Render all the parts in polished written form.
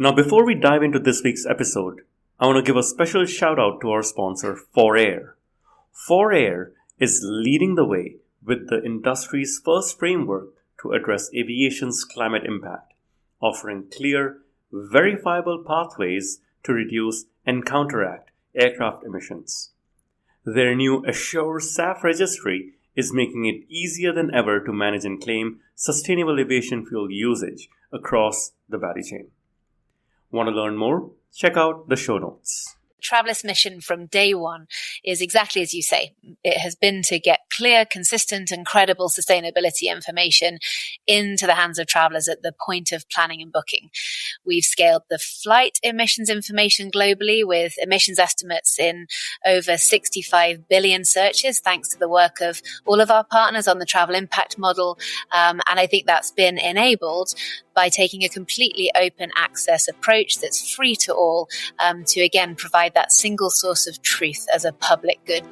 Now, before we dive into this week's episode, I want to give a special shout out to our sponsor, 4Air. 4Air is leading the way with the industry's first framework to address aviation's climate impact, offering clear, verifiable pathways to reduce and counteract aircraft emissions. Their new Assure SAF registry is making it easier than ever to manage and claim sustainable aviation fuel usage across the value chain. Want to learn more? Check out the show notes. Travalyst mission from day one is exactly as you say. It has been to get clear, consistent and credible sustainability information into the hands of travellers at the point of planning and booking. We've scaled the flight emissions information globally with emissions estimates in over 65 billion searches, thanks to the work of all of our partners on the travel impact model. And I think that's been enabled by taking a completely open access approach that's free to all, to again provide that single source of truth as a public good.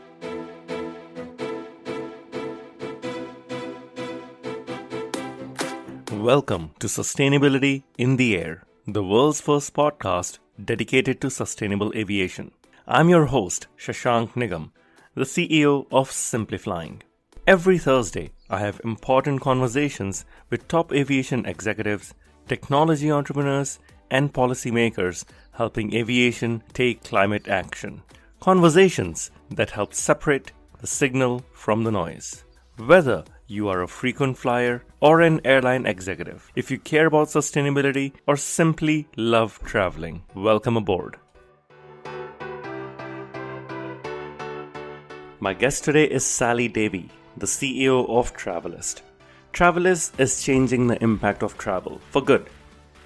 Welcome to Sustainability in the Air, the world's first podcast dedicated to sustainable aviation. I'm your host, Shashank Nigam, the CEO of Simplifying. Every Thursday, I have important conversations with top aviation executives, technology entrepreneurs, and policymakers helping aviation take climate action. Conversations that help separate the signal from the noise. Whether you are a frequent flyer or an airline executive, if you care about sustainability or simply love traveling, welcome aboard. My guest today is Sally Davey, the CEO of Travalyst. Travalyst is changing the impact of travel for good,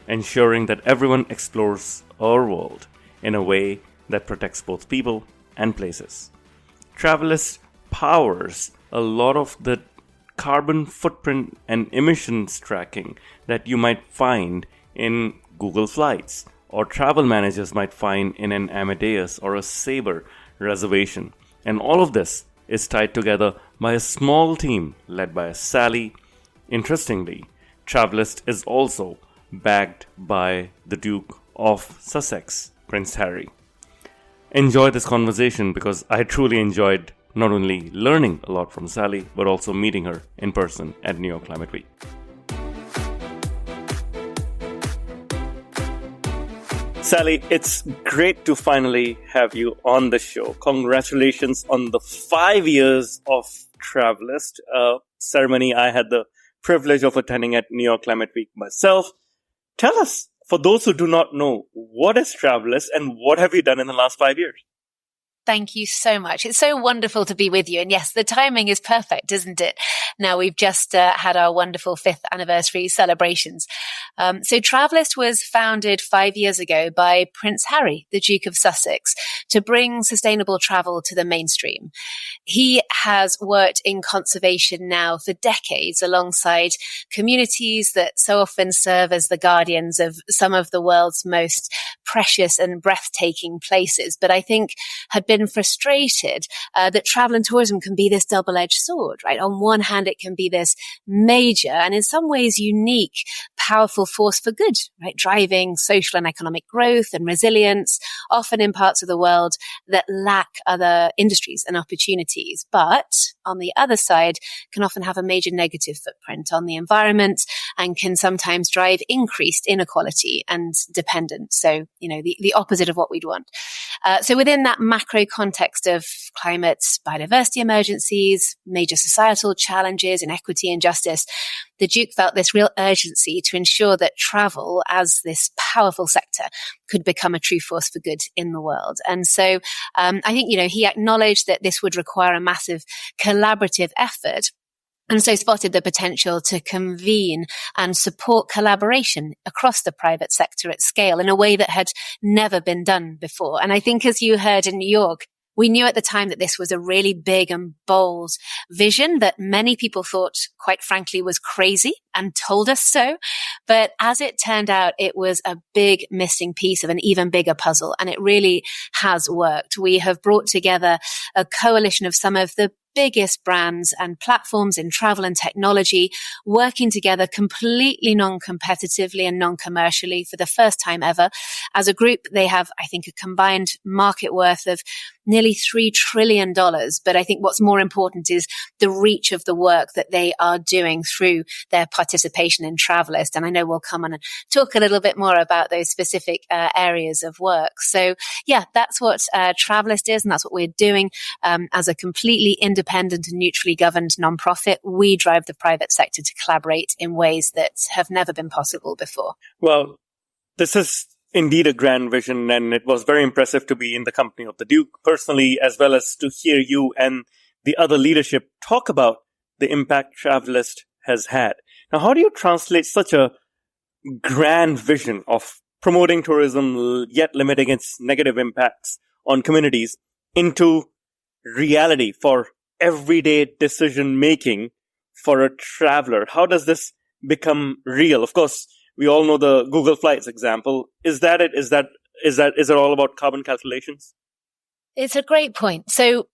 ensuring that everyone explores our world in a way that protects both people and places. Travalyst powers a lot of the carbon footprint and emissions tracking that you might find in Google Flights or travel managers might find in an Amadeus or a Sabre reservation. And all of this is tied together by a small team led by Sally. Interestingly, Travalyst is also backed by the Duke of Sussex, Prince Harry. Enjoy this conversation because I truly enjoyed not only learning a lot from Sally, but also meeting her in person at New York Climate Week. Sally, it's great to finally have you on the show. Congratulations on the 5 years of Travalyst ceremony I had the privilege of attending at New York Climate Week myself. Tell us, for those who do not know, what is Travalyst and what have you done in the last 5 years? Thank you so much. It's so wonderful to be with you. And yes, the timing is perfect, isn't it? Now we've just had our wonderful 5th anniversary celebrations. So Travalyst was founded 5 years ago by Prince Harry, the Duke of Sussex, to bring sustainable travel to the mainstream. He has worked in conservation now for decades alongside communities that so often serve as the guardians of some of the world's most precious and breathtaking places, but I think had been frustrated that travel and tourism can be this double-edged sword, right? On one hand, it can be this major and in some ways unique, powerful force for good, right? Driving social and economic growth and resilience, often in parts of the world that lack other industries and opportunities. But on the other side, can often have a major negative footprint on the environment and can sometimes drive increased inequality and dependence. So, the opposite of what we'd want. So within that macro context of climate, biodiversity emergencies, major societal challenges, inequity and justice, the Duke felt this real urgency to ensure that travel as this powerful sector could become a true force for good in the world. And so I think, he acknowledged that this would require a massive collaborative effort. And so spotted the potential to convene and support collaboration across the private sector at scale in a way that had never been done before. And I think as you heard in New York, we knew at the time that this was a really big and bold vision that many people thought, quite frankly, was crazy and told us so. But as it turned out, it was a big missing piece of an even bigger puzzle. And it really has worked. We have brought together a coalition of some of the biggest brands and platforms in travel and technology working together completely non-competitively and non-commercially for the first time ever. As a group, they have, I think, a combined market worth of nearly $3 trillion. But I think what's more important is the reach of the work that they are doing through their participation in Travalyst. And I know we'll come on and talk a little bit more about those specific areas of work. So yeah, that's what Travalyst is, and that's what we're doing as a completely independent and neutrally governed nonprofit. We drive the private sector to collaborate in ways that have never been possible before. Well, this is indeed a grand vision, and it was very impressive to be in the company of the Duke personally, as well as to hear you and the other leadership talk about the impact Travalyst has had. Now, how do you translate such a grand vision of promoting tourism yet limiting its negative impacts on communities into reality for everyday decision making for a traveler? How does this become real? Of course, we all know the Google Flights example. Is that it? Is it all about carbon calculations? It's a great point. So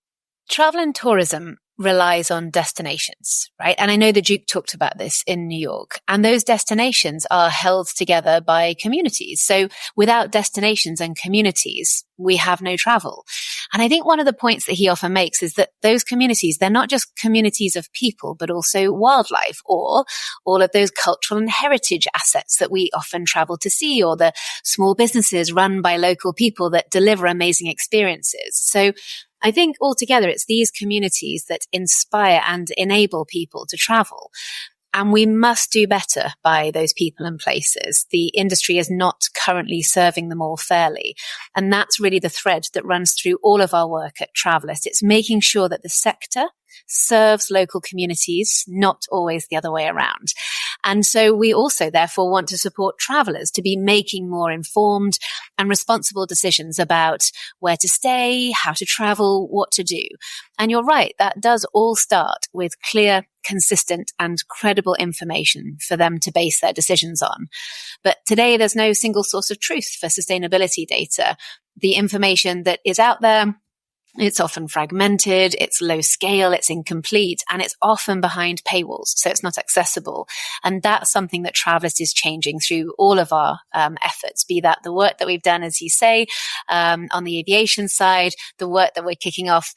travel and tourism relies on destinations, right? And I know the Duke talked about this in New York, and those destinations are held together by communities. So without destinations and communities, we have no travel. And I think one of the points that he often makes is that those communities, they're not just communities of people, but also wildlife, or all of those cultural and heritage assets that we often travel to see, or the small businesses run by local people that deliver amazing experiences. So I think altogether it's these communities that inspire and enable people to travel. And we must do better by those people and places. The industry is not currently serving them all fairly. And that's really the thread that runs through all of our work at Travalyst. It's making sure that the sector serves local communities, not always the other way around. And so we also therefore want to support travelers to be making more informed and responsible decisions about where to stay, how to travel, what to do. And you're right, that does all start with clear, consistent and credible information for them to base their decisions on. But today there's no single source of truth for sustainability data. The information that is out there, it's often fragmented, it's low scale, it's incomplete, and it's often behind paywalls, so it's not accessible. And that's something that Travalyst is changing through all of our efforts, be that the work that we've done, as you say, on the aviation side, the work that we're kicking off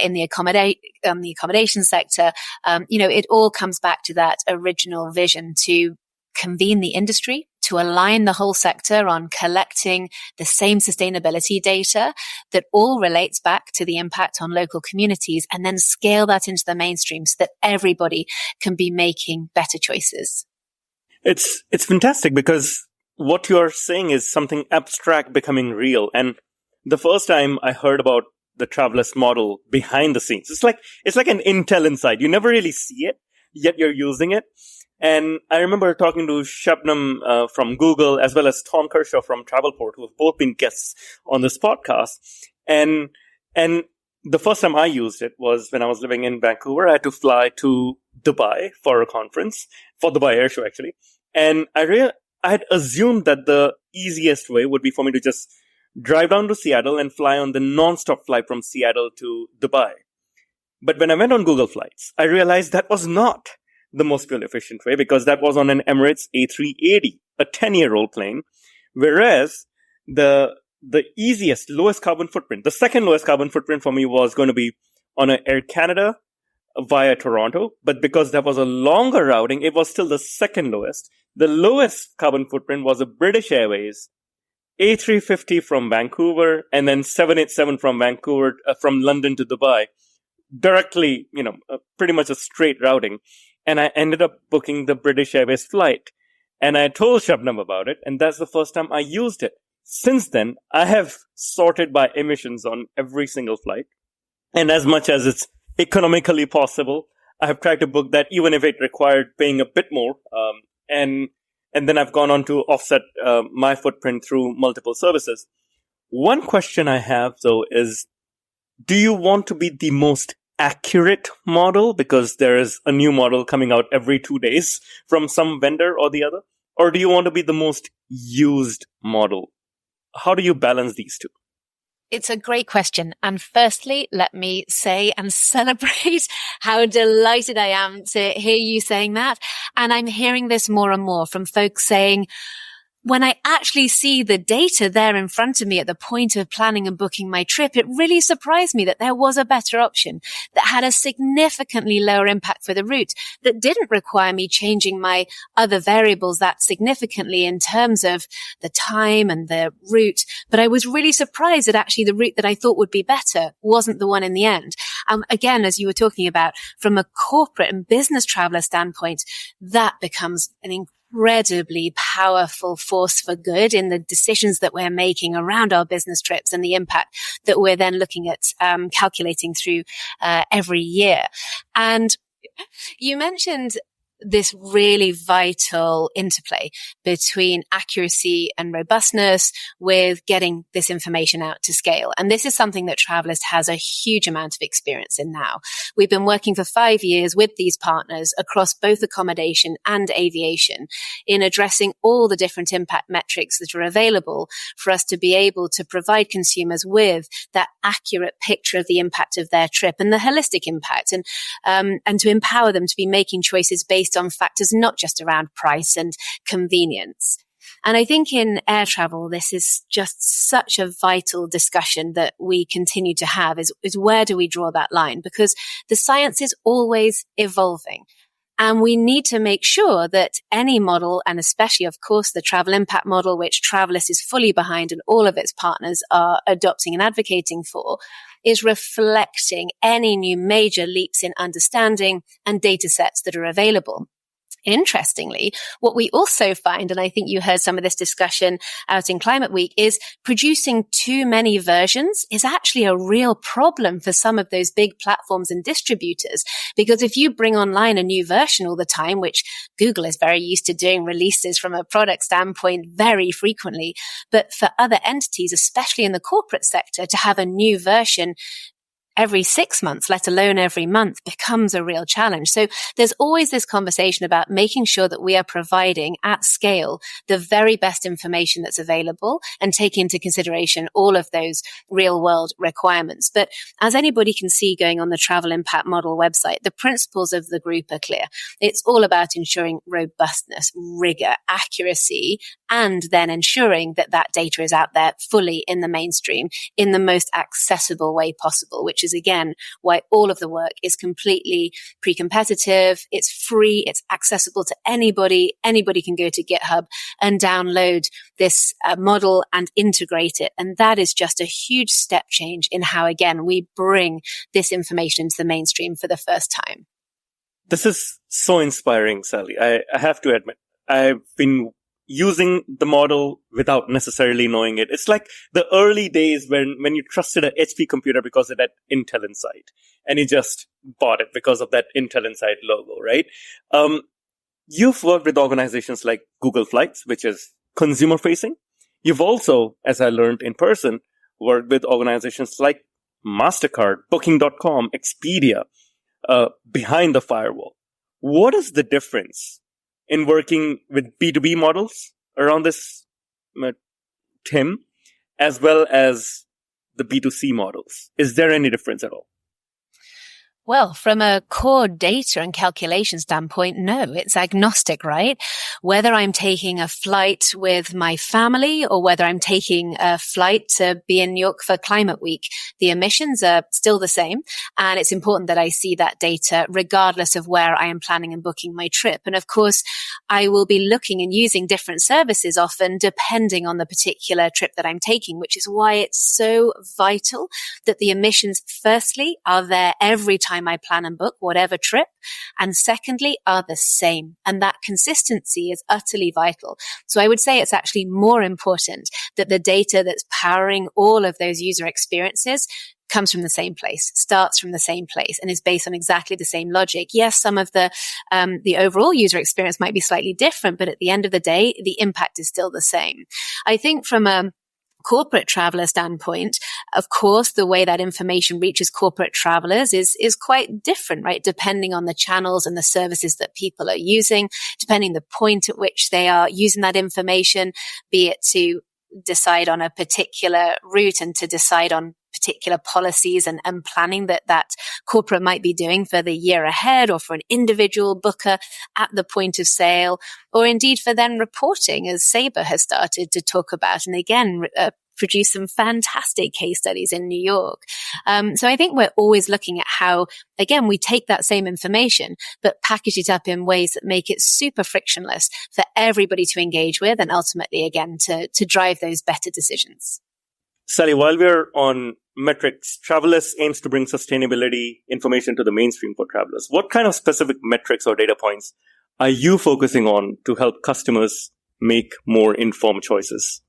in the accommodation sector. It all comes back to that original vision to convene the industry, to align the whole sector on collecting the same sustainability data that all relates back to the impact on local communities, and then scale that into the mainstream so that everybody can be making better choices. It's fantastic, because what you're saying is something abstract becoming real. And the first time I heard about the Travalyst model behind the scenes, it's like an Intel inside. You never really see it, yet you're using it. And I remember talking to Shabnam from Google, as well as Tom Kershaw from Travelport, who have both been guests on this podcast. And the first time I used it was when I was living in Vancouver. I had to fly to Dubai for a conference, for Dubai Air Show, actually. And I had assumed that the easiest way would be for me to just drive down to Seattle and fly on the non-stop flight from Seattle to Dubai. But when I went on Google Flights, I realized that was not the most fuel efficient way, because that was on an Emirates A380, a 10-year-old plane, whereas the easiest, lowest carbon footprint, the second lowest carbon footprint for me was going to be on an Air Canada via Toronto. But because that was a longer routing, it was still the second lowest. The lowest carbon footprint was a British Airways A350 from Vancouver, and then 787 from Vancouver, from London to Dubai, directly, pretty much a straight routing. And I ended up booking the British Airways flight. And I told Shabnam about it, and that's the first time I used it. Since then, I have sorted by emissions on every single flight. And as much as it's economically possible, I have tried to book that, even if it required paying a bit more. And then I've gone on to offset my footprint through multiple services. One question I have, though, is, do you want to be the most accurate model, because there is a new model coming out every 2 days from some vendor or the other? Or do you want to be the most used model? How do you balance these two? It's a great question. And firstly, let me say and celebrate how delighted I am to hear you saying that. And I'm hearing this more and more from folks saying, when I actually see the data there in front of me at the point of planning and booking my trip, it really surprised me that there was a better option that had a significantly lower impact for the route, that didn't require me changing my other variables that significantly in terms of the time and the route. But I was really surprised that actually the route that I thought would be better wasn't the one in the end. Again, as you were talking about, from a corporate and business traveler standpoint, that becomes an incredibly powerful force for good in the decisions that we're making around our business trips and the impact that we're then looking at calculating through every year. And you mentioned this really vital interplay between accuracy and robustness with getting this information out to scale. And this is something that Travalyst has a huge amount of experience in now. We've been working for 5 years with these partners across both accommodation and aviation in addressing all the different impact metrics that are available for us to be able to provide consumers with that accurate picture of the impact of their trip and the holistic impact, and to empower them to be making choices based on factors not just around price and convenience. And I think in air travel, this is just such a vital discussion that we continue to have is where do we draw that line? Because the science is always evolving. And we need to make sure that any model, and especially, of course, the travel impact model, which Travalyst is fully behind and all of its partners are adopting and advocating for, is reflecting any new major leaps in understanding and data sets that are available. Interestingly, what we also find, and I think you heard some of this discussion out in Climate Week, is producing too many versions is actually a real problem for some of those big platforms and distributors. Because if you bring online a new version all the time, which Google is very used to doing releases from a product standpoint very frequently, but for other entities, especially in the corporate sector, to have a new version every 6 months, let alone every month, becomes a real challenge. So there's always this conversation about making sure that we are providing at scale the very best information that's available and take into consideration all of those real world requirements. But as anybody can see going on the Travel Impact Model website, the principles of the group are clear. It's all about ensuring robustness, rigor, accuracy, and then ensuring that that data is out there fully in the mainstream in the most accessible way possible, which is again why all of the work is completely pre-competitive. It's free. It's accessible to anybody. Anybody can go to GitHub and download this model and integrate it. And that is just a huge step change in how, again, we bring this information into the mainstream for the first time. This is so inspiring, Sally. I have to admit, I've been using the model without necessarily knowing it. It's like the early days when you trusted an HP computer because it had Intel inside, and you just bought it because of that Intel inside logo, right? You've worked with organizations like Google Flights, which is consumer facing. You've also, as I learned in person, worked with organizations like MasterCard, Booking.com, Expedia, behind the firewall. What is the difference in working with B2B models around this, Tim, as well as the B2C models? Is there any difference at all? Well, from a core data and calculation standpoint, no, it's agnostic, right? Whether I'm taking a flight with my family or whether I'm taking a flight to be in New York for Climate Week, the emissions are still the same. And it's important that I see that data regardless of where I am planning and booking my trip. And of course, I will be looking and using different services often depending on the particular trip that I'm taking, which is why it's so vital that the emissions, firstly, are there every time I plan and book whatever trip, and secondly are the same, and that consistency is utterly vital. So I would say it's actually more important that the data that's powering all of those user experiences comes from the same place, starts from the same place, and is based on exactly the same logic. Yes, some of the overall user experience might be slightly different, but at the end of the day, the impact is still the same. I think from a corporate traveler standpoint, of course, the way that information reaches corporate travelers is quite different, right? Depending on the channels and the services that people are using, depending the point at which they are using that information, be it to decide on a particular route and to decide on particular policies and planning that corporate might be doing for the year ahead, or for an individual booker at the point of sale, or indeed for then reporting, as Sabre has started to talk about. And again, produce some fantastic case studies in New York. So I think we're always looking at how, again, we take that same information, but package it up in ways that make it super frictionless for everybody to engage with, and ultimately, again, to drive those better decisions. Sally, while we're on metrics, Travalyst aims to bring sustainability information to the mainstream for travelers. What kind of specific metrics or data points are you focusing on to help customers make more informed choices?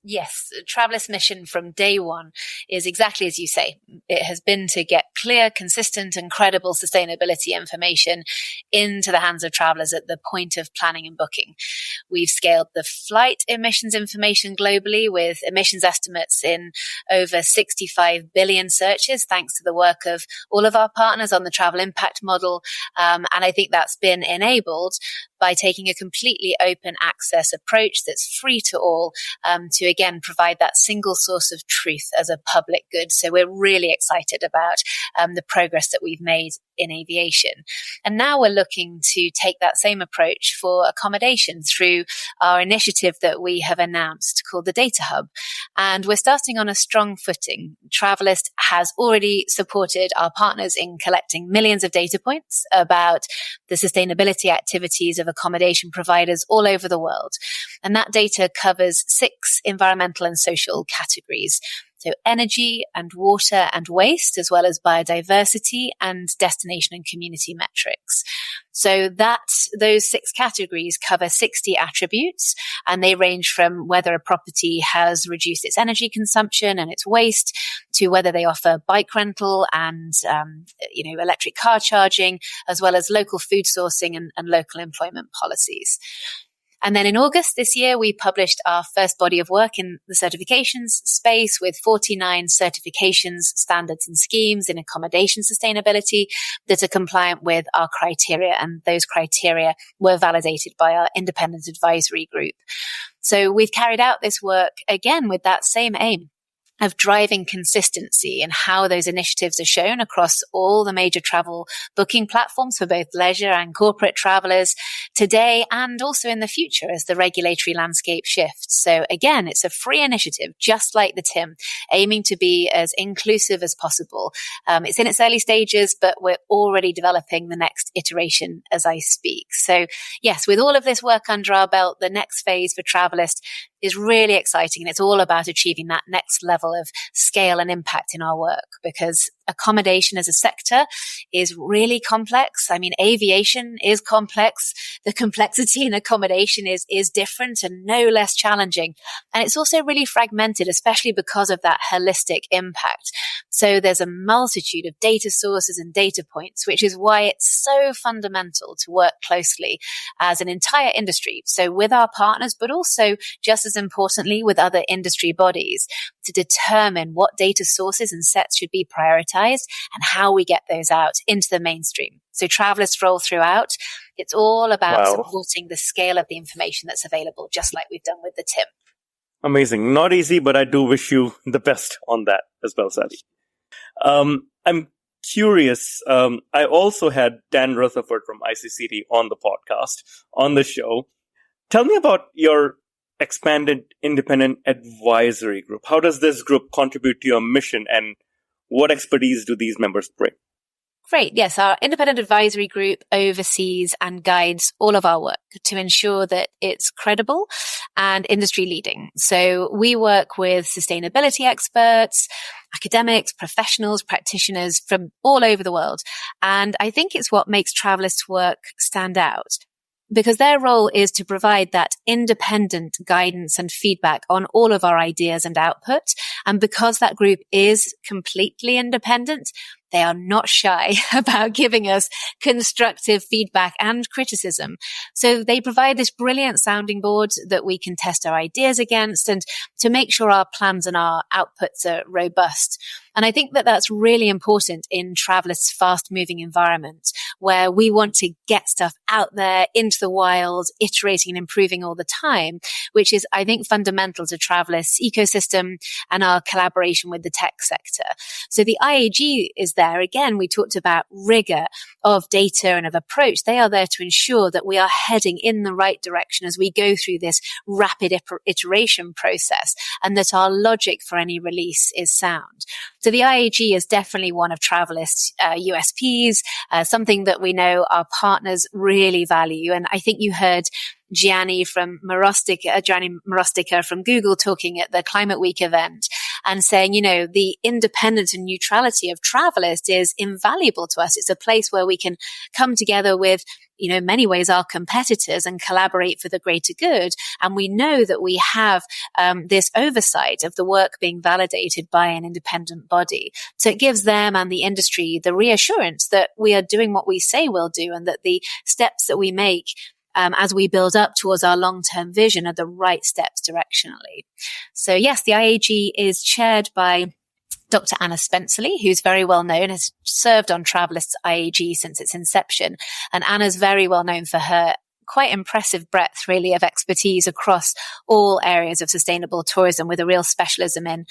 Yes, Travalyst mission from day one is exactly as you say. It has been to get clear, consistent and credible sustainability information into the hands of travelers at the point of planning and booking. We've scaled the flight emissions information globally with emissions estimates in over 65 billion searches, thanks to the work of all of our partners on the travel impact model. And I think that's been enabled by taking a completely open access approach that's free to all, to again provide that single source of truth as a public good. So we're really excited about the progress that we've made in aviation. And now we're looking to take that same approach for accommodation through our initiative that we have announced called the Data Hub. And we're starting on a strong footing. Travalyst has already supported our partners in collecting millions of data points about the sustainability activities of accommodation providers all over the world. And that data covers 6 environmental and social categories. So energy and water and waste, as well as biodiversity and destination and community metrics. So those 6 categories cover 60 attributes, and they range from whether a property has reduced its energy consumption and its waste, to whether they offer bike rental and electric car charging, as well as local food sourcing and local employment policies. And then in August this year, we published our first body of work in the certifications space with 49 certifications, standards and schemes in accommodation sustainability that are compliant with our criteria. And those criteria were validated by our independent advisory group. So we've carried out this work again with that same aim of driving consistency in how those initiatives are shown across all the major travel booking platforms for both leisure and corporate travelers today and also in the future as the regulatory landscape shifts. So again, it's a free initiative, just like the TIM, aiming to be as inclusive as possible. It's in its early stages, but we're already developing the next iteration as I speak. So yes, with all of this work under our belt, the next phase for Travalyst is really exciting, and it's all about achieving that next level of scale and impact in our work, because accommodation as a sector is really complex. I mean, aviation is complex. The complexity in accommodation is different and no less challenging. And it's also really fragmented, especially because of that holistic impact. So there's a multitude of data sources and data points, which is why it's so fundamental to work closely as an entire industry. So with our partners, but also just as importantly with other industry bodies, to determine what data sources and sets should be prioritized and how we get those out into the mainstream. So Travalyst roll throughout. It's all about supporting the scale of the information that's available, just like we've done with the TIM. Amazing. Not easy, but I do wish you the best on that as well, Sally. I'm curious. I also had Dan Rutherford from ICCT on the podcast, on the show. Tell me about your expanded independent advisory group. How does this group contribute to your mission, and what expertise do these members bring? Great. Yes, our independent advisory group oversees and guides all of our work to ensure that it's credible and industry leading. So we work with sustainability experts, academics, professionals, practitioners from all over the world. And I think it's what makes Travalyst work stand out, because their role is to provide that independent guidance and feedback on all of our ideas and output. And because that group is completely independent, they are not shy about giving us constructive feedback and criticism. So they provide this brilliant sounding board that we can test our ideas against and to make sure our plans and our outputs are robust. And I think that that's really important in Travalyst's fast-moving environment, where we want to get stuff out there into the wild, iterating and improving all the time, which is, I think, fundamental to Travalyst's ecosystem and our collaboration with the tech sector. So the IAG is there. Again, we talked about rigor of data and of approach. They are there to ensure that we are heading in the right direction as we go through this rapid iteration process, and that our logic for any release is sound. So the IAG is definitely one of Travalyst's USPs, something that we know our partners really value. And I think you heard Gianni Morostica from Google talking at the Climate Week event and saying, the independence and neutrality of Travalyst is invaluable to us. It's a place where we can come together with, many ways our competitors and collaborate for the greater good. And we know that we have this oversight of the work being validated by an independent body. So it gives them and the industry the reassurance that we are doing what we say we'll do, and that the steps that we make as we build up towards our long-term vision are the right steps directionally. So yes, the IAG is chaired by Dr. Anna Spencerley, who's very well known, has served on Travalyst's IAG since its inception. And Anna's very well known for her quite impressive breadth, really, of expertise across all areas of sustainable tourism, with a real specialism in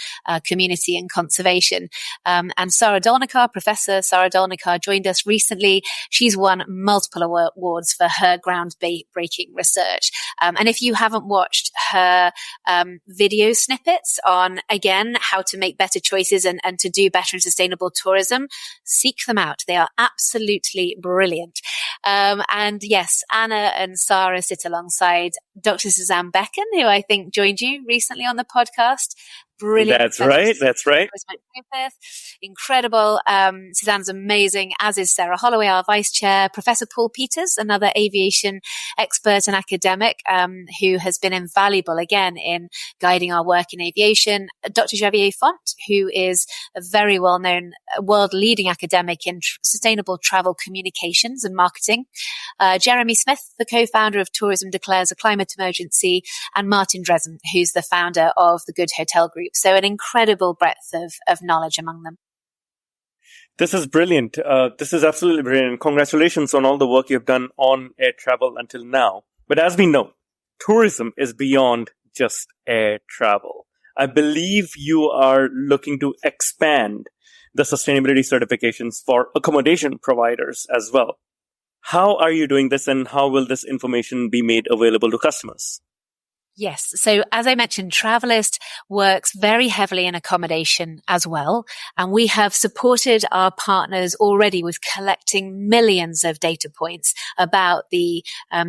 community and conservation. And Professor Sarah Dolnikar, joined us recently. She's won multiple awards for her groundbreaking research. And if you haven't watched her video snippets on, again, how to make better choices and to do better in sustainable tourism, seek them out. They are absolutely brilliant. And yes, Anna and Sarah sit alongside Dr. Suzanne Becken, who I think joined you recently on the podcast. Brilliant. That's right. Incredible. Suzanne's amazing, as is Sarah Holloway, our vice chair. Professor Paul Peters, another aviation expert and academic, who has been invaluable again in guiding our work in aviation. Dr. Javier Font, who is a very well-known world-leading academic in sustainable travel communications and marketing. Jeremy Smith, the co-founder of Tourism Declares a Climate Emergency, and Martin Dresden, who's the founder of the Good Hotel Group. So an incredible breadth of knowledge among them. This is brilliant. This is absolutely brilliant. Congratulations on all the work you've done on air travel until now. But as we know, tourism is beyond just air travel. I believe you are looking to expand the sustainability certifications for accommodation providers as well. How are you doing this, and how will this information be made available to customers? Yes. So as I mentioned, Travalyst works very heavily in accommodation as well. And we have supported our partners already with collecting millions of data points about the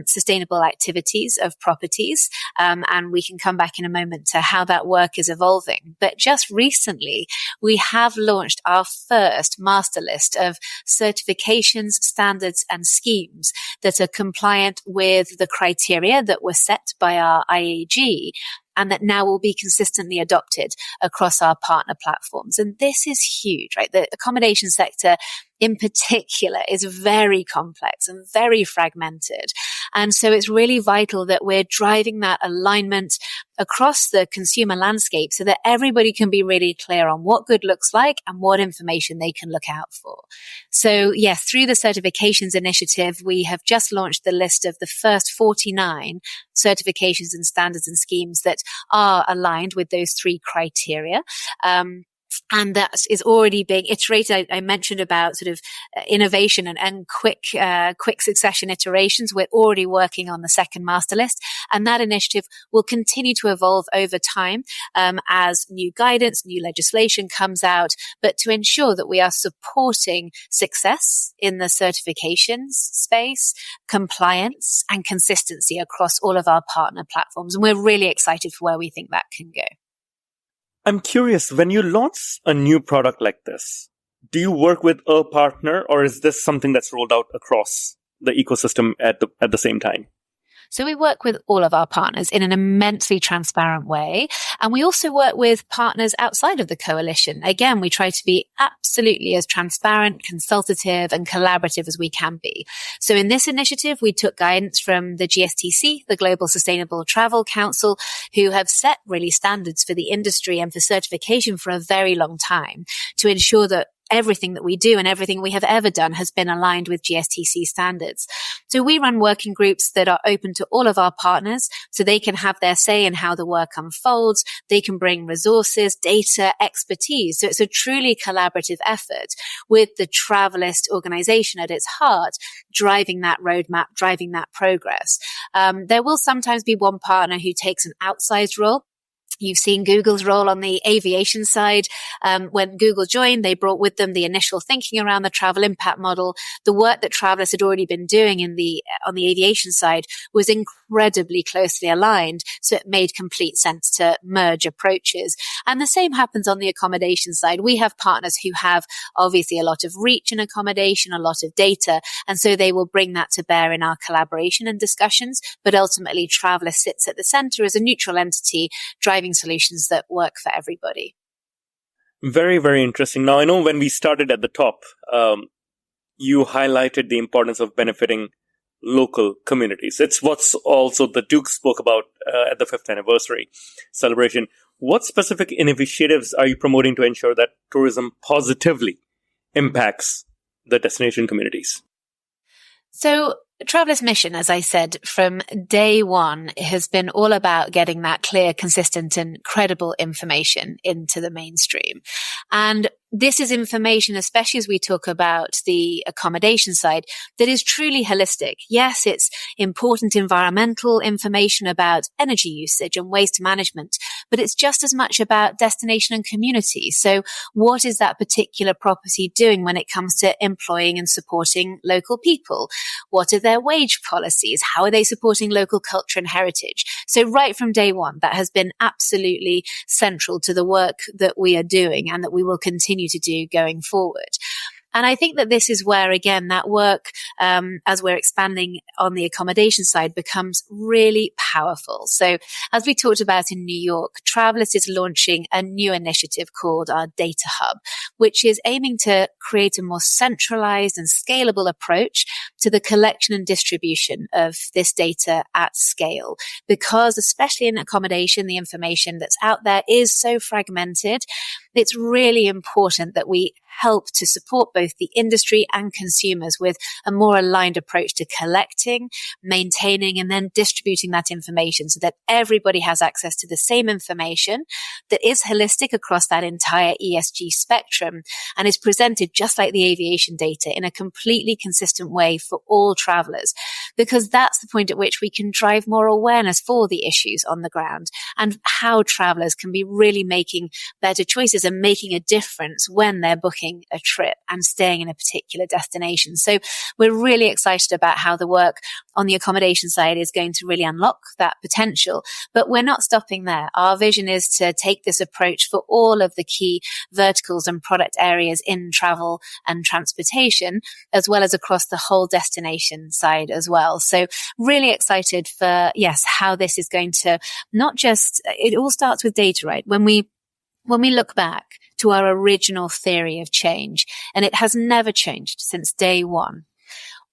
sustainable activities of properties. And we can come back in a moment to how that work is evolving. But just recently, we have launched our first master list of certifications, standards, and schemes that are compliant with the criteria that were set by our IAG, and that now will be consistently adopted across our partner platforms. And this is huge, right? The accommodation sector in particular is very complex and very fragmented. And so it's really vital that we're driving that alignment across the consumer landscape so that everybody can be really clear on what good looks like and what information they can look out for. So yes, through the certifications initiative, we have just launched the list of the first 49 certifications and standards and schemes that are aligned with those three criteria. And that is already being iterated. I mentioned about sort of innovation and quick succession iterations. We're already working on the second master list, and that initiative will continue to evolve over time as new guidance, new legislation comes out, but to ensure that we are supporting success in the certifications space, compliance, and consistency across all of our partner platforms. And we're really excited for where we think that can go. I'm curious, when you launch a new product like this, do you work with a partner, or is this something that's rolled out across the ecosystem at the same time? So we work with all of our partners in an immensely transparent way. And we also work with partners outside of the coalition. Again, we try to be absolutely as transparent, consultative, and collaborative as we can be. So in this initiative, we took guidance from the GSTC, the Global Sustainable Travel Council, who have set really standards for the industry and for certification for a very long time to ensure that everything that we do and everything we have ever done has been aligned with GSTC standards. So we run working groups that are open to all of our partners so they can have their say in how the work unfolds. They can bring resources, data, expertise. So it's a truly collaborative effort with the Travalyst organization at its heart, driving that roadmap, driving that progress. There will sometimes be one partner who takes an outsized role. You've seen Google's role on the aviation side. When Google joined, they brought with them the initial thinking around the travel impact model. The work that Travalyst had already been doing on the aviation side was incredibly closely aligned. So it made complete sense to merge approaches. And the same happens on the accommodation side. We have partners who have obviously a lot of reach in accommodation, a lot of data. And so they will bring that to bear in our collaboration and discussions. But ultimately, Travalyst sits at the center as a neutral entity, driving solutions that work for everybody. Very, very interesting. Now, I know when we started at the top, you highlighted the importance of benefiting local communities. It's what's also the Duke spoke about at the 5th anniversary celebration. What specific initiatives are you promoting to ensure that tourism positively impacts the destination communities? So Travalyst mission, as I said, from day one has been all about getting that clear, consistent and credible information into the mainstream. And this is information, especially as we talk about the accommodation side, that is truly holistic. Yes, it's important environmental information about energy usage and waste management, but it's just as much about destination and community. So what is that particular property doing when it comes to employing and supporting local people? What are their wage policies? How are they supporting local culture and heritage? So right from day one, that has been absolutely central to the work that we are doing and that we will continue to do going forward. And I think that this is where, again, that work, as we're expanding on the accommodation side, becomes really powerful. So as we talked about in New York, Travalyst is launching a new initiative called our Data Hub, which is aiming to create a more centralized and scalable approach to the collection and distribution of this data at scale. Because especially in accommodation, the information that's out there is so fragmented. It's really important that we help to support both the industry and consumers with a more aligned approach to collecting, maintaining, and then distributing that information so that everybody has access to the same information that is holistic across that entire ESG spectrum and is presented just like the aviation data in a completely consistent way for all travelers, because that's the point at which we can drive more awareness for the issues on the ground and how travelers can be really making better choices and making a difference when they're booking a trip and staying in a particular destination. So we're really excited about how the work on the accommodation side is going to really unlock that potential. But we're not stopping there. Our vision is to take this approach for all of the key verticals and product areas in travel and transportation, as well as across the whole destination side as well. So really excited for, yes, how this is going to not just, it all starts with data, right? When we look back to our original theory of change, and it has never changed since day one,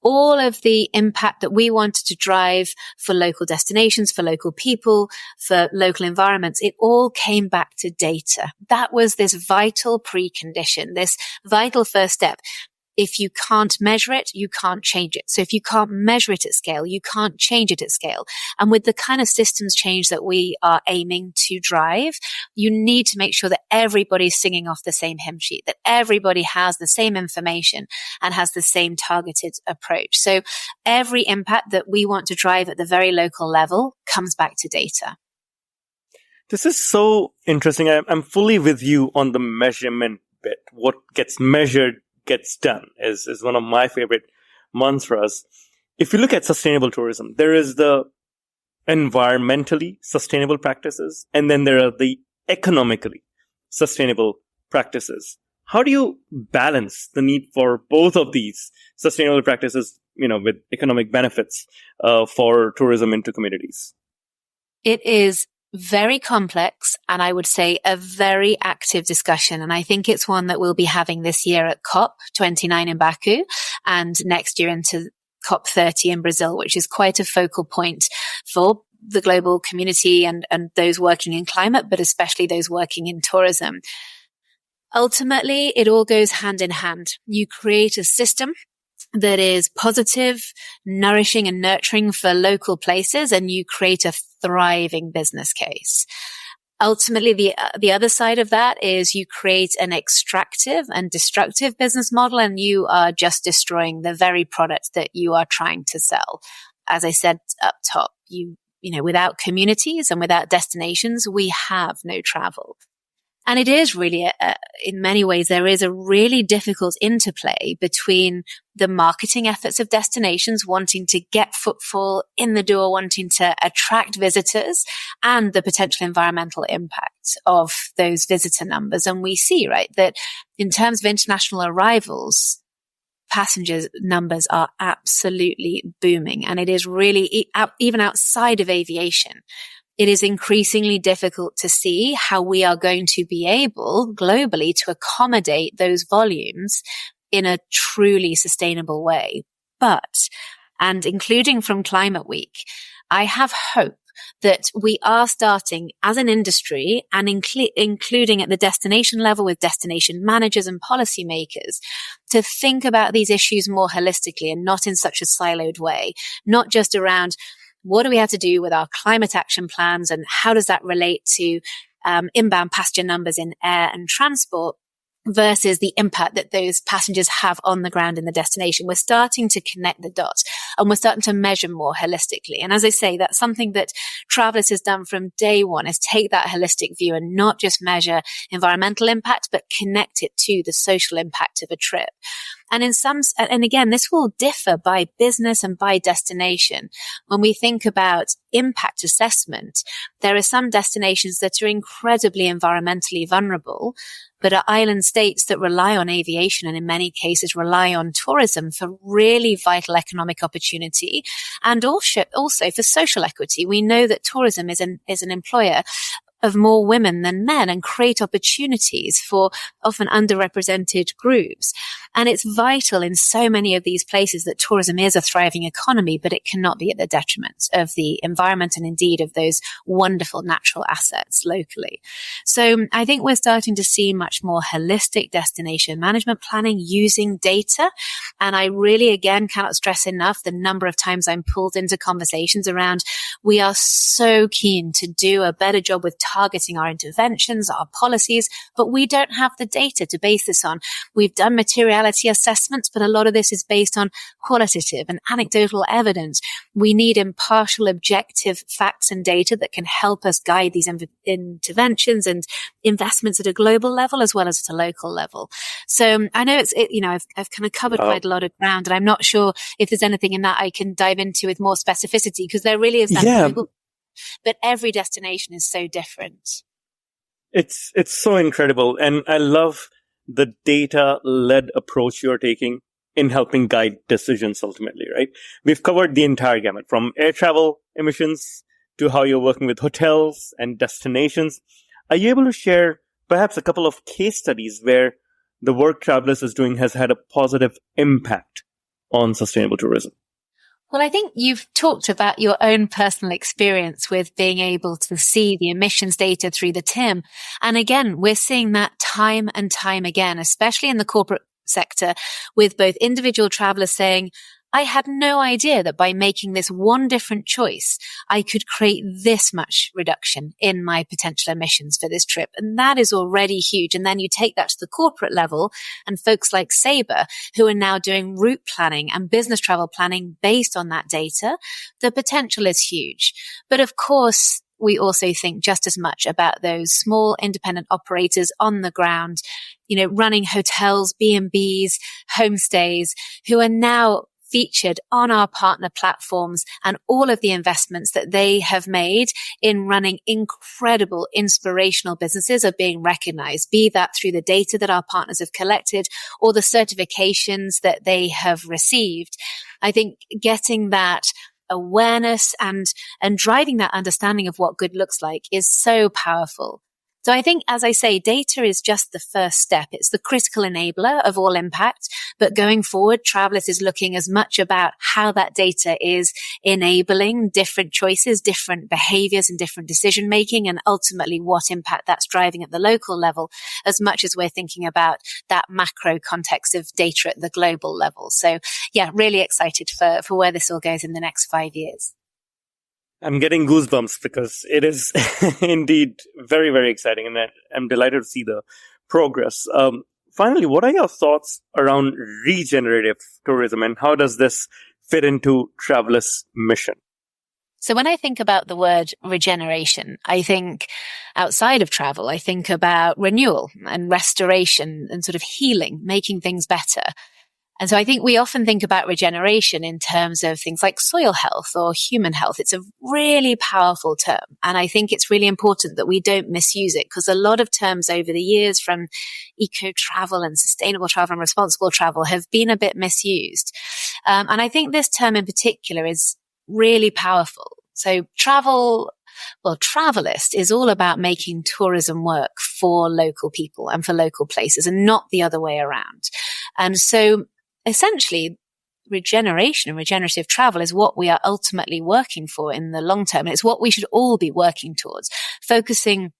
all of the impact that we wanted to drive for local destinations, for local people, for local environments, it all came back to data. That was this vital precondition, this vital first step. If you can't measure it, you can't change it. So if you can't measure it at scale, you can't change it at scale. And with the kind of systems change that we are aiming to drive, you need to make sure that everybody's singing off the same hymn sheet, that everybody has the same information and has the same targeted approach. So every impact that we want to drive at the very local level comes back to data. This is so interesting. I'm fully with you on the measurement bit. What gets measured gets done is one of my favorite mantras. If you look at sustainable tourism, there is the environmentally sustainable practices, and then there are the economically sustainable practices. How do you balance the need for both of these sustainable practices with economic benefits for tourism into communities? It is very complex, and I would say a very active discussion. And I think it's one that we'll be having this year at COP29 in Baku and next year into COP30 in Brazil, which is quite a focal point for the global community and those working in climate, but especially those working in tourism. Ultimately, it all goes hand in hand. You create a system that is positive, nourishing and nurturing for local places, and you create a thriving business case. Ultimately, the other side of that is you create an extractive and destructive business model, and you are just destroying the very product that you are trying to sell. As I said up top, without communities and without destinations, we have no travel. And it is really, in many ways, there is a really difficult interplay between the marketing efforts of destinations wanting to get footfall in the door, wanting to attract visitors, and the potential environmental impact of those visitor numbers. And we see, right, that in terms of international arrivals, passengers numbers are absolutely booming. And it is really, even outside of aviation, it is increasingly difficult to see how we are going to be able globally to accommodate those volumes in a truly sustainable way. But, and including from Climate Week, I have hope that we are starting as an industry and including at the destination level with destination managers and policymakers to think about these issues more holistically and not in such a siloed way, not just around what do we have to do with our climate action plans and how does that relate to inbound passenger numbers in air and transport versus the impact that those passengers have on the ground in the destination. We're starting to connect the dots and we're starting to measure more holistically. And as I say, that's something that Travalyst has done from day one, is take that holistic view and not just measure environmental impact, but connect it to the social impact of a trip. And and again, this will differ by business and by destination. When we think about impact assessment, there are some destinations that are incredibly environmentally vulnerable, but are island states that rely on aviation and in many cases rely on tourism for really vital economic opportunity and also for social equity. We know that tourism is an employer of more women than men and create opportunities for often underrepresented groups. And it's vital in so many of these places that tourism is a thriving economy, but it cannot be at the detriment of the environment and indeed of those wonderful natural assets locally. So I think we're starting to see much more holistic destination management planning using data. And I really, again, cannot stress enough the number of times I'm pulled into conversations around we are so keen to do a better job with targeting our interventions, our policies, but we don't have the data to base this on. We've done materiality assessments, but a lot of this is based on qualitative and anecdotal evidence. We need impartial, objective facts and data that can help us guide these interventions and investments at a global level as well as at a local level. So I know I've kind of covered quite a lot of ground, and I'm not sure if there's anything in that I can dive into with more specificity, because there really is that global. But every destination is so different. It's so incredible. And I love the data-led approach you're taking in helping guide decisions ultimately, right? We've covered the entire gamut from air travel emissions to how you're working with hotels and destinations. Are you able to share perhaps a couple of case studies where the work Travalyst is doing has had a positive impact on sustainable tourism? Well, I think you've talked about your own personal experience with being able to see the emissions data through the TIM. And again, we're seeing that time and time again, especially in the corporate sector, with both individual travelers saying, I had no idea that by making this one different choice, I could create this much reduction in my potential emissions for this trip. And that is already huge. And then you take that to the corporate level and folks like Sabre, who are now doing route planning and business travel planning based on that data. The potential is huge. But of course, we also think just as much about those small independent operators on the ground, running hotels, B&Bs, homestays, who are now featured on our partner platforms, and all of the investments that they have made in running incredible, inspirational businesses are being recognized, be that through the data that our partners have collected or the certifications that they have received. I think getting that awareness and driving that understanding of what good looks like is so powerful. So I think, as I say, data is just the first step. It's the critical enabler of all impact. But going forward, Travalyst is looking as much about how that data is enabling different choices, different behaviors and different decision making, and ultimately what impact that's driving at the local level, as much as we're thinking about that macro context of data at the global level. So yeah, really excited for where this all goes in the next 5 years. I'm getting goosebumps because it is indeed very, very exciting, and I'm delighted to see the progress. Finally, what are your thoughts around regenerative tourism, and how does this fit into Travalyst's mission? So when I think about the word regeneration, I think outside of travel, I think about renewal and restoration and sort of healing, making things better. And so I think we often think about regeneration in terms of things like soil health or human health. It's a really powerful term. And I think it's really important that we don't misuse it, because a lot of terms over the years, from eco travel and sustainable travel and responsible travel, have been a bit misused. And I think this term in particular is really powerful. So Travalyst is all about making tourism work for local people and for local places, and not the other way around. And so essentially, regeneration and regenerative travel is what we are ultimately working for in the long term. And it's what we should all be working towards, focusing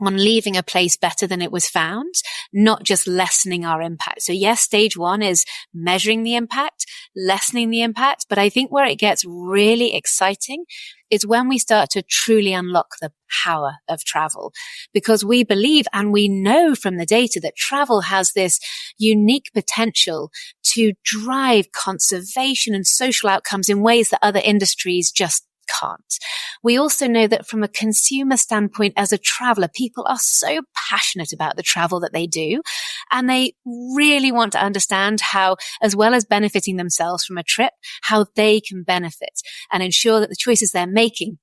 on leaving a place better than it was found, not just lessening our impact. So yes, stage one is measuring the impact, lessening the impact. But I think where it gets really exciting is when we start to truly unlock the power of travel, because we believe and we know from the data that travel has this unique potential to drive conservation and social outcomes in ways that other industries just can't. We also know that from a consumer standpoint, as a traveler, people are so passionate about the travel that they do, and they really want to understand how, as well as benefiting themselves from a trip, how they can benefit and ensure that the choices they're making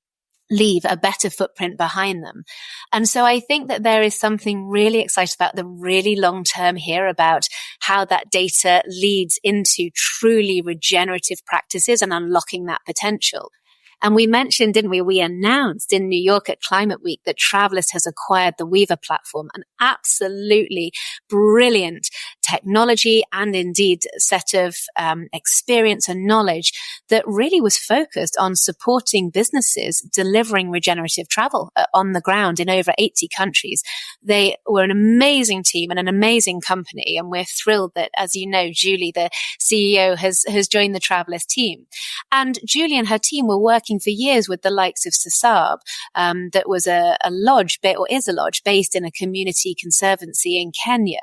leave a better footprint behind them. And so I think that there is something really exciting about the really long term here, about how that data leads into truly regenerative practices and unlocking that potential. And we mentioned, didn't we? We announced in New York at Climate Week that Travalyst has acquired the Weaver platform, an absolutely brilliant technology and indeed set of experience and knowledge that really was focused on supporting businesses delivering regenerative travel on the ground in over 80 countries. They were an amazing team and an amazing company. And we're thrilled that, as you know, Julie, the CEO, has joined the Travalyst team. And Julie and her team were working for years with the likes of Sasab, that was a lodge, or is a lodge based in a community conservancy in Kenya.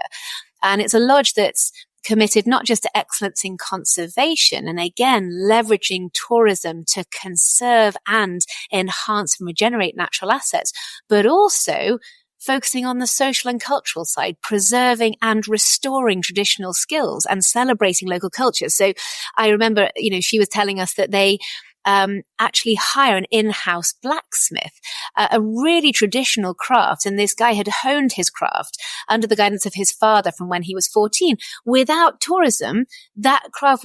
And it's a lodge that's committed not just to excellence in conservation and, again, leveraging tourism to conserve and enhance and regenerate natural assets, but also focusing on the social and cultural side, preserving and restoring traditional skills and celebrating local culture. So I remember, she was telling us that they actually hire an in-house blacksmith, a really traditional craft. And this guy had honed his craft under the guidance of his father from when he was 14. Without tourism, that craft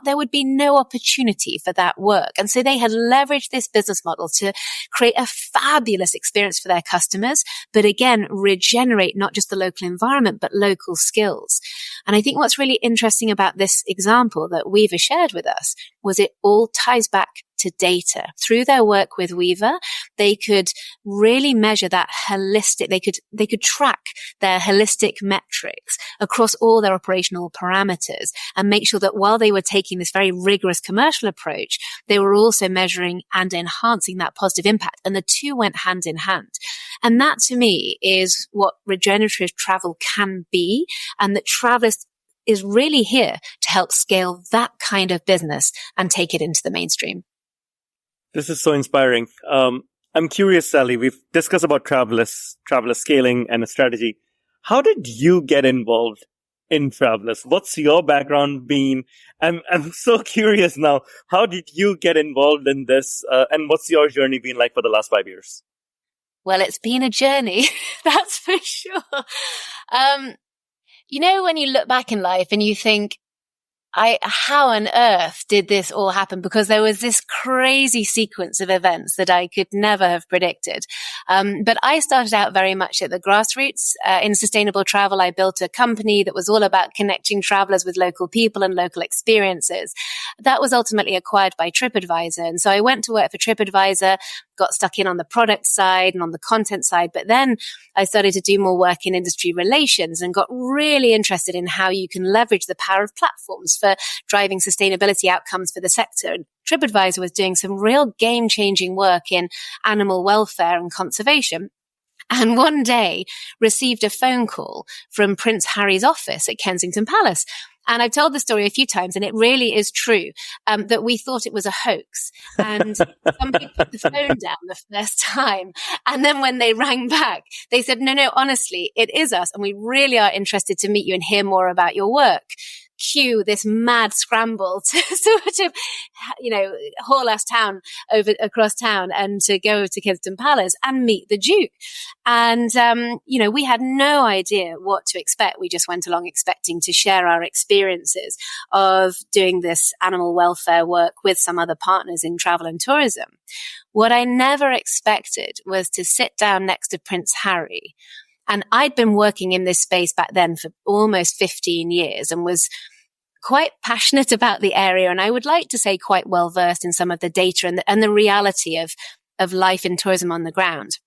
there would be no opportunity for that work. And so they had leveraged this business model to create a fabulous experience for their customers, but again, regenerate not just the local environment, but local skills. And I think what's really interesting about this example that Weaver shared with us was it all ties back to data. Through their work with Weaver, they could really measure that holistic, they could track their holistic metrics across all their operational parameters and make sure that while they were taking this very rigorous commercial approach, they were also measuring and enhancing that positive impact. And the two went hand in hand. And that, to me, is what regenerative travel can be, and that Travalyst is really here to help scale that kind of business and take it into the mainstream. This is so inspiring. I'm curious, Sally, we've discussed about Travalyst scaling and a strategy. How did you get involved in Travalyst? What's your background been? I'm so curious now. How did you get involved in this? And what's your journey been like for the last 5 years? Well, it's been a journey, that's for sure. When you look back in life and you think, how on earth did this all happen? Because there was this crazy sequence of events that I could never have predicted. But I started out very much at the grassroots. In sustainable travel, I built a company that was all about connecting travelers with local people and local experiences. That was ultimately acquired by TripAdvisor. And so I went to work for TripAdvisor, got stuck in on the product side and on the content side. But then I started to do more work in industry relations and got really interested in how you can leverage the power of platforms for driving sustainability outcomes for the sector. And TripAdvisor was doing some real game-changing work in animal welfare and conservation. And one day received a phone call from Prince Harry's office at Kensington Palace. And I've told the story a few times, and it really is true, that we thought it was a hoax. And somebody put the phone down the first time. And then when they rang back, they said, no, honestly, it is us. And we really are interested to meet you and hear more about your work. Cue this mad scramble to sort of, haul us across town and to go to Kensington Palace and meet the Duke. And, we had no idea what to expect. We just went along expecting to share our experiences of doing this animal welfare work with some other partners in travel and tourism. What I never expected was to sit down next to Prince Harry. And I'd been working in this space back then for almost 15 years and was quite passionate about the area. And I would like to say quite well versed in some of the data and the reality of life in tourism on the ground.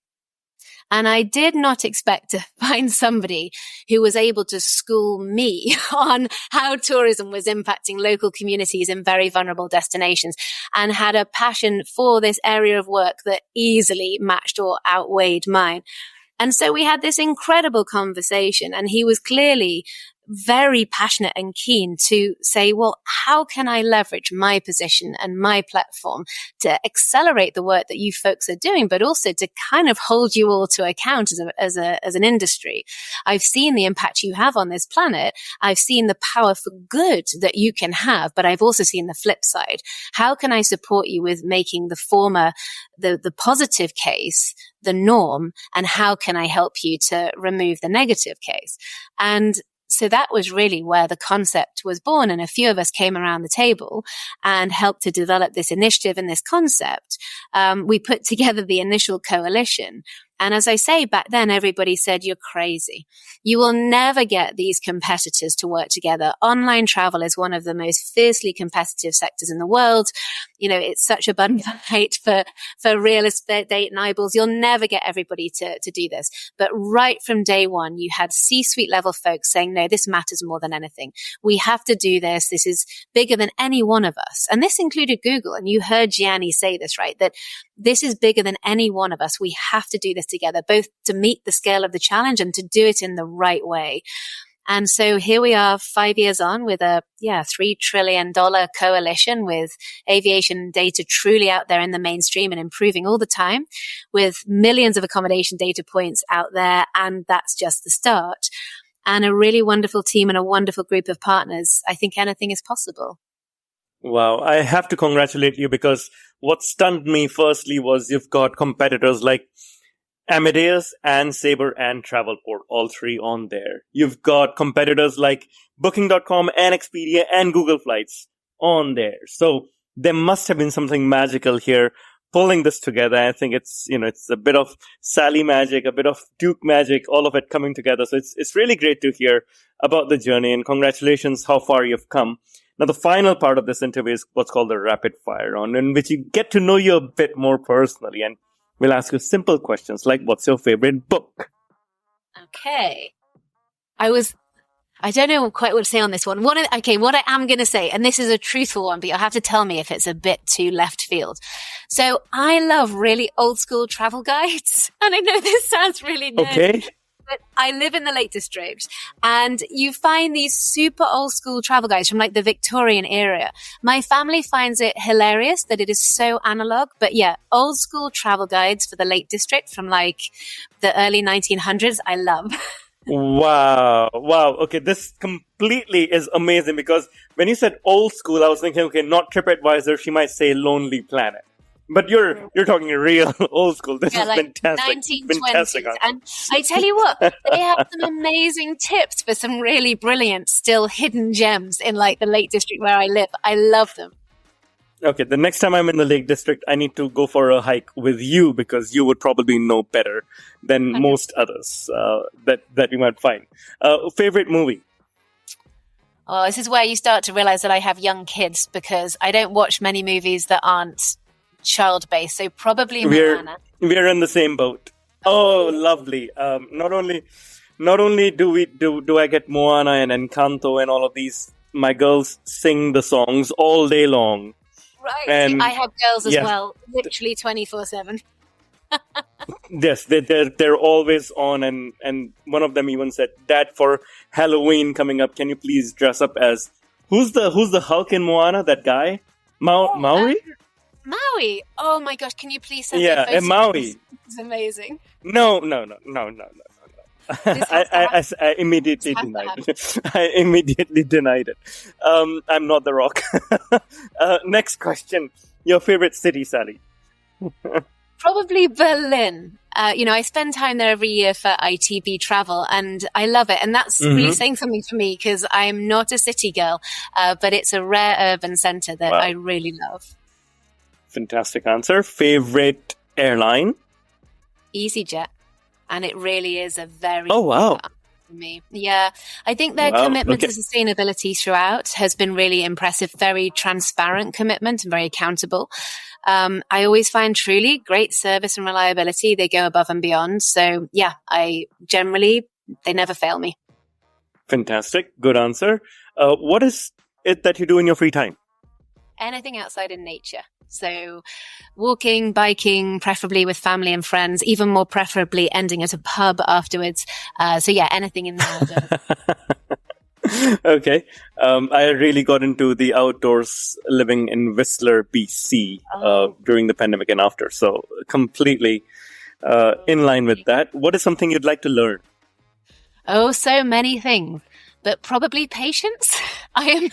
And I did not expect to find somebody who was able to school me on how tourism was impacting local communities in very vulnerable destinations and had a passion for this area of work that easily matched or outweighed mine. And so we had this incredible conversation, and he was clearly very passionate and keen to say, well, how can I leverage my position and my platform to accelerate the work that you folks are doing, but also to kind of hold you all to account as an industry. I've seen the impact you have on this planet. I've seen the power for good that you can have, but I've also seen the flip side. How can I support you with making the former, the positive case, the norm, and how can I help you to remove the negative case? And so that was really where the concept was born. And a few of us came around the table and helped to develop this initiative and this concept. We put together the initial coalition. And as I say, back then, everybody said, you're crazy. You will never get these competitors to work together. Online travel is one of the most fiercely competitive sectors in the world. It's such a bun fight for real estate and eyeballs. You'll never get everybody to do this. But right from day one, you had C-suite level folks saying, no, this matters more than anything. We have to do this. This is bigger than any one of us. And this included Google. And you heard Gianni say this, right? That this is bigger than any one of us. We have to do this together, both to meet the scale of the challenge and to do it in the right way. And so here we are 5 years on with a $3 trillion coalition with aviation data truly out there in the mainstream and improving all the time, with millions of accommodation data points out there. And that's just the start. And a really wonderful team and a wonderful group of partners. I think anything is possible. Wow, I have to congratulate you, because what stunned me firstly was you've got competitors like Amadeus and Sabre and Travelport, all three on there. You've got competitors like Booking.com and Expedia and Google Flights on there. So there must have been something magical here pulling this together. I think it's a bit of Sally magic, a bit of Duke magic, all of it coming together. So it's really great to hear about the journey, and congratulations how far you've come. Now, the final part of this interview is what's called the rapid fire round, in which you get to know you a bit more personally, and we'll ask you simple questions like, what's your favorite book? Okay. I don't know quite what to say on this one. What I am going to say, and this is a truthful one, but you'll have to tell me if it's a bit too left field. So I love really old school travel guides. And I know this sounds really nerdy. Okay. But I live in the Lake District, and you find these super old school travel guides from like the Victorian era. My family finds it hilarious that it is so analog, but old school travel guides for the Lake District from like the early 1900s, I love. Wow. Wow. Okay. This completely is amazing because when you said old school, I was thinking, okay, not TripAdvisor. She might say Lonely Planet. But you're talking real old school. This Yeah, is like fantastic. 1920s. Fantastic answer. And I tell you what, they have some amazing tips for some really brilliant, still hidden gems in like the Lake District where I live. I love them. Okay, the next time I'm in the Lake District, I need to go for a hike with you because you would probably know better than most others that you might find. Favorite movie? Oh, this is where you start to realize that I have young kids because I don't watch many movies that aren't child-based. So probably Moana. We're in the same boat. Oh, lovely. Not only do I get Moana and Encanto and all of these, my girls sing the songs all day long. Right. And I have girls as well, literally 24/7. Yes, they're always on, and one of them even said, "Dad, for Halloween coming up, can you please dress up as who's the Hulk in Moana? That guy, Maui? Maui. Oh my gosh! Can you please send me a Yeah, photo? and Maui. It's amazing. No. I immediately denied it. I immediately denied it. I'm not The Rock. Next question. Your favorite city, Sally? Probably Berlin. I spend time there every year for ITB travel and I love it. And that's really saying something for me because I'm not a city girl, but it's a rare urban center that I really love. Fantastic answer. Favorite airline? EasyJet. And it really is a very wow for me. Yeah, I think their commitment to sustainability throughout has been really impressive. Very transparent commitment and very accountable. I always find truly great service and reliability. They go above and beyond. So yeah, they never fail me. Fantastic. Good answer. What is it that you do in your free time? Anything outside in nature. So walking, biking, preferably with family and friends, even more preferably ending at a pub afterwards. So yeah, anything in there. Okay. I really got into the outdoors living in Whistler, BC during the pandemic and after. So completely in line with that. What is something you'd like to learn? Oh, so many things. But probably patience. I am,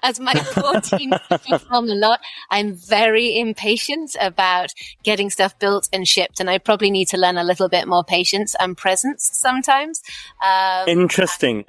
as my poor team perform a lot, I'm very impatient about getting stuff built and shipped. And I probably need to learn a little bit more patience and presence sometimes. Interesting.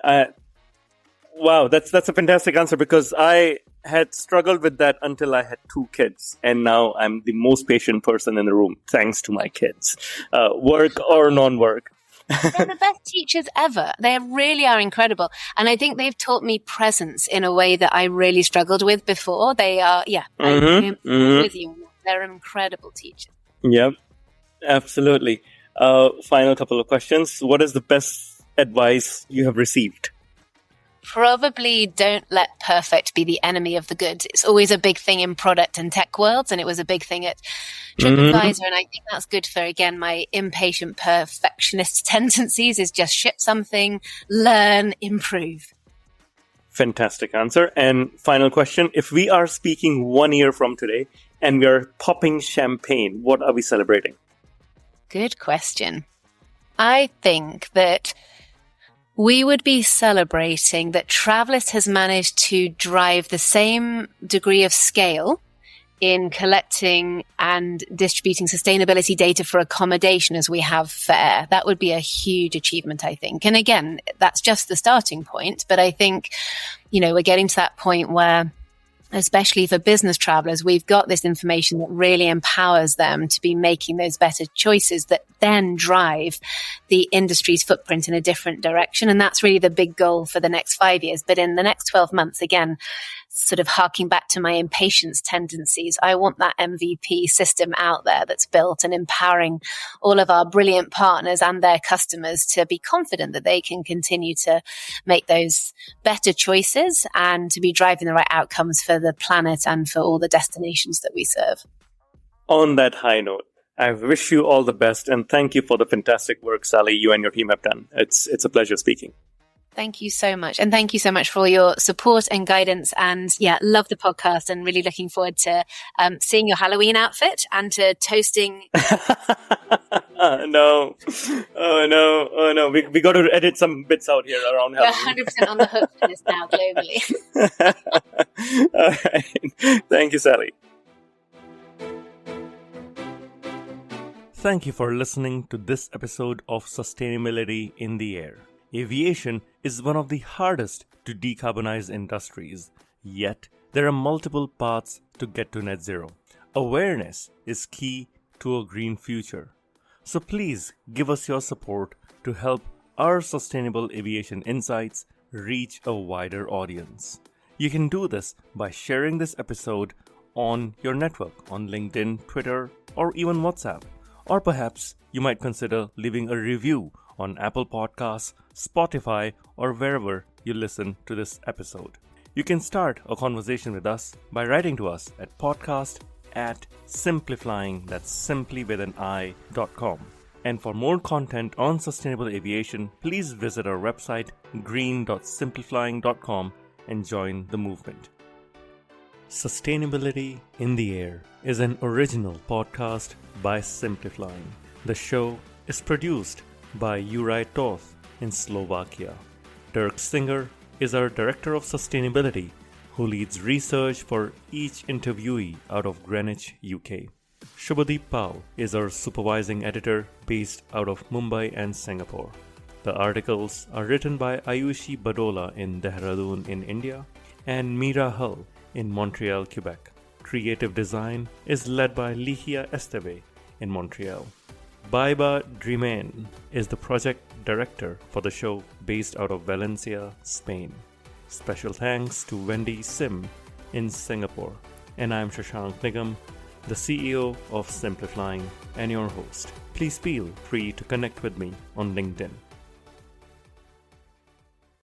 Wow, that's a fantastic answer because I had struggled with that until I had 2 kids. And now I'm the most patient person in the room, thanks to my kids, work or non-work. They're the best teachers ever. They really are incredible. And I think they've taught me presence in a way that I really struggled with before. They are, I'm with you. They're an incredible teacher. Yep, absolutely. Final couple of questions. What is the best advice you have received? Probably don't let perfect be the enemy of the good. It's always a big thing in product and tech worlds, and it was a big thing at TripAdvisor, and I think that's good for, again, my impatient perfectionist tendencies is just ship something, learn, improve. Fantastic answer. And final question. If we are speaking 1 year from today and we are popping champagne, what are we celebrating? Good question. I think that we would be celebrating that Travalyst has managed to drive the same degree of scale in collecting and distributing sustainability data for accommodation as we have for air. That would be a huge achievement, I think. And again, that's just the starting point. But I think, we're getting to that point where, especially for business travelers, we've got this information that really empowers them to be making those better choices that then drive the industry's footprint in a different direction. And that's really the big goal for the next 5 years. But in the next 12 months, again, sort of harking back to my impatience tendencies, I want that MVP system out there that's built and empowering all of our brilliant partners and their customers to be confident that they can continue to make those better choices and to be driving the right outcomes for the planet and for all the destinations that we serve. On that high note, I wish you all the best and thank you for the fantastic work, Sally, you and your team have done. It's a pleasure speaking. Thank you so much. And thank you so much for all your support and guidance. And yeah, love the podcast and really looking forward to seeing your Halloween outfit and to toasting. No. Oh no. We got to edit some bits out here around We're Halloween. 100% on the hook for this now globally. All right. Thank you, Sally. Thank you for listening to this episode of Sustainability in the Air. Aviation is one of the hardest to decarbonize industries, yet there are multiple paths to get to net zero. Awareness is key to a green future. So please give us your support to help our sustainable aviation insights reach a wider audience. You can do this by sharing this episode on your network, on LinkedIn, Twitter, or even WhatsApp. Or perhaps you might consider leaving a review on Apple Podcasts, Spotify, or wherever you listen to this episode. You can start a conversation with us by writing to us at podcast@simplifying, that's simply with an i.com. And for more content on sustainable aviation, please visit our website green.simplifying.com and join the movement. Sustainability in the Air is an original podcast by Simplifying. The show is produced by Juraj Toth in Slovakia. Dirk Singer is our Director of Sustainability, who leads research for each interviewee out of Greenwich, UK. Shubhadeep Pal is our Supervising Editor based out of Mumbai and Singapore. The articles are written by Ayushi Badola in Dehradun in India and Meera Hull in Montreal, Quebec. Creative design is led by Ligia Esteve in Montreal. Baiba Driman is the project director for the show based out of Valencia, Spain. Special thanks to Wendy Sim in Singapore. And I'm Shashank Nigam, the CEO of Simplifying and your host. Please feel free to connect with me on LinkedIn.